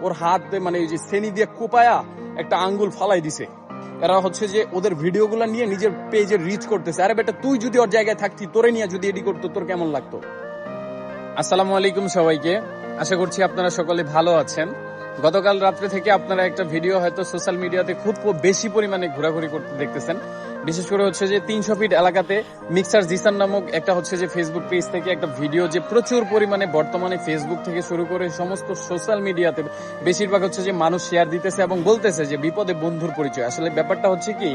ওর হাত মানে এই যে শ্রেণী দিয়ে কোপায়া একটা আঙ্গুল ফালাই দিছে। এরা হচ্ছে যে ওদের ভিডিওগুলো নিয়ে নিজের পেজে রিচ করতেছে। আরে বেটা, তুই যদি ওর জায়গায় থাকতি, তোরে নিয়ে যদি এডি করতো, তোর কেমন লাগতো? আসসালামু আলাইকুম সবাইকে, আশা করছি আপনারা সকলে ভালো আছেন। গতকাল রাত্রে থেকে আপনারা একটা ভিডিও হয়তো সোশ্যাল মিডিয়াতে খুব বেশি পরিমাণে ঘোরাঘুরি করতে দেখতেছেন। বিশেষ করে হচ্ছে যে 300 ফিট এলাকাতে মিক্সার জিসান নামক একটা হচ্ছে যে ফেসবুক পেজ থেকে একটা ভিডিও যে প্রচুর পরিমাণে বর্তমানে ফেসবুক থেকে শুরু করে সমস্ত সোশ্যাল মিডিয়াতে বেশিরভাগ হচ্ছে যে মানুষ শেয়ার দিতেছে এবং বলতেছে যে বিপদে বন্ধুর পরিচয়। আসলে ব্যাপারটা হচ্ছে কি,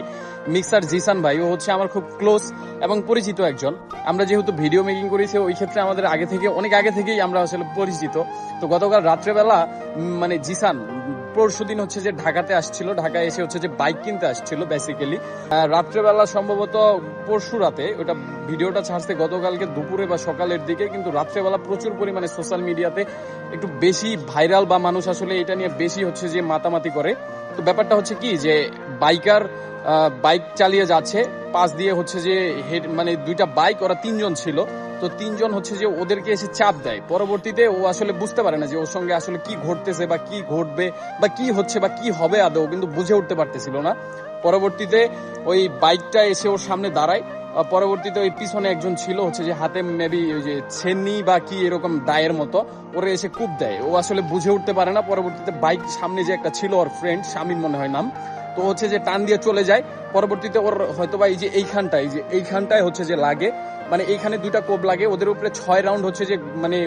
মিক্সার জিসান ভাই ও হচ্ছে আমার খুব ক্লোজ এবং পরিচিত একজন। আমরা যেহেতু ভিডিও মেকিং করেছি, ওই ক্ষেত্রে আমাদের অনেক আগে থেকেই আমরা আসলে পরিচিত। তো গতকাল রাত্রেবেলা মানে জিসান পরশুদিন হচ্ছে যে ঢাকাতে আসছিল, ঢাকায় এসে হচ্ছে যে বাইক কিনতে আসছিল বেসিক্যালি। রাত্রেবেলা সম্ভবত পরশু রাতে ওটা ভিডিওটা ছাড়ছে গতকালকে দুপুরে বা সকালের দিকে, কিন্তু রাত্রেবেলা প্রচুর পরিমাণে সোশ্যাল মিডিয়াতে একটু বেশি ভাইরাল বা মানুষ আসলে এটা নিয়ে বেশি হচ্ছে যে মাতামাতি করে। তো ব্যাপারটা হচ্ছে কি যে বাইকার বাইক চালিয়ে যাচ্ছে, পাশ দিয়ে হচ্ছে যে হেড মানে দুইটা বাইক, ওরা 3 জন ছিল। তো 3 জন হচ্ছে যে ওদেরকে এসে চাপ দেয়। পরবর্তীতে ও আসলে বুঝতে পারে না যে ওর সঙ্গে আসলে কি ঘটতেছে বা কি ঘটবে বা কি হচ্ছে বা কি হবে আদৌ, কিন্তু বুঝে উঠতে পারতেছিল না। পরবর্তীতে ওই বাইকটা এসে ওর সামনে দাঁড়ায়। পরবর্তীতে ওই পিছনে একজন ছিল হচ্ছে যে হাতে মেবি ওই যে ছেন্নি বা কি এরকম দায়ের মতো, ওরে এসে কূপ দেয়। ও আসলে বুঝে উঠতে পারে না। পরবর্তীতে বাইক সামনে যে একটা ছিল ওর ফ্রেন্ড, শামীম মনে হয় নাম, তো হচ্ছে যে টান দিয়ে চলে যায়। পরবর্তীতে ওর হয়তোবা এই যে এইখানটায় হচ্ছে যে লাগে, মানে এইখানে 2টা কোপ লাগে। ওদের উপরে 6 রাউন্ড হচ্ছে যে মানে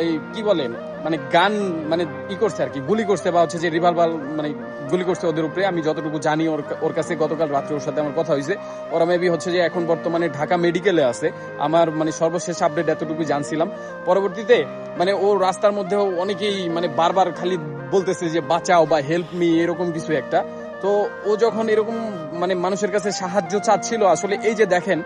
এই কি বলে মানে গান মানে করছে আর কি, গুলি করছে বা হচ্ছে যে রিভলভার মানে গুলি করছে ওদের উপরে। আমি যতটুকু জানি ওর কাছে গতকাল রাত্রে ওর সাথে আমার কথা হয়েছে। ওরা মেবি হচ্ছে যে এখন বর্তমানে ঢাকা মেডিকেলে আছে। আমার মানে সর্বশেষ আপডেট এতটুকু জানছিলাম। পরবর্তীতে মানে ও রাস্তার মধ্যে অনেকেই মানে বারবার খালি বলতেছে যে বাঁচাও বা হেল্প মি, এরকম কিছু একটা। তো ও যখন এরকম মানে মানুষের কাছে সাহায্য চাচ্ছিল, আসলে এই যে দেখেন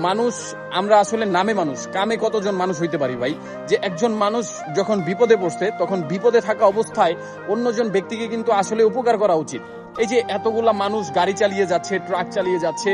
মানুষ, আমরা আসলে নামে মানুষ, কামে কতজন মানুষ হইতে পারি ভাই। যে একজন মানুষ যখন বিপদে পড়ছে, তখন বিপদে থাকা অবস্থায় অন্যজন ব্যক্তিকে কিন্তু আসলে উপকার করা উচিত। এই যে এতগুলা মানুষ গাড়ি চালিয়ে যাচ্ছে, ট্রাক চালিয়ে যাচ্ছে,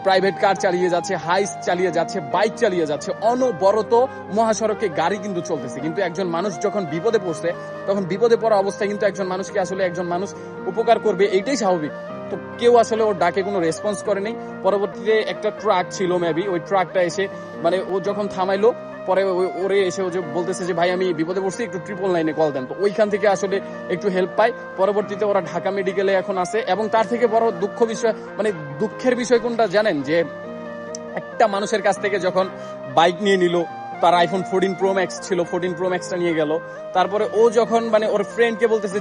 প্রাইভেট কার চালিয়ে যাচ্ছে, হাইস চালিয়ে যাচ্ছে, বাইক চালিয়ে যাচ্ছে, অনবরত মহাসড়কে গাড়ি কিন্তু চলতেছে, কিন্তু একজন মানুষ যখন বিপদে পড়ছে, তখন বিপদে পড়া অবস্থায় কিন্তু একজন মানুষকে আসলে একজন মানুষ উপকার করবে, এইটাই স্বাভাবিক। তো কেউ আসলে ওর ডাকে কোনো রেসপন্স করেনি। পরবর্তীতে একটা ট্রাক ছিল মেবি, ওই ট্রাকটা এসে মানে ও যখন থামাইলো, পরে ওরে এসে ও যে বলতেছে যে ভাই আমি বিপদে পড়ছি, একটু 999 কল দেন। তো ওইখান থেকে আসলে একটু হেল্প পায়। পরবর্তীতে ওরা ঢাকা মেডিকেলে এখন আছে। এবং তার থেকে বড় দুঃখের বিষয় কোনটা জানেন, যে একটা মানুষের কাছ থেকে যখন বাইক নিয়ে নিল, তার আইফোন 14 প্রো ম্যাক্স ছিল, 14 প্রো ম্যাক্সটা নিয়ে গেল। তারপরে ও যখন মানে ওর ফ্রেন্ডকে বলতেছে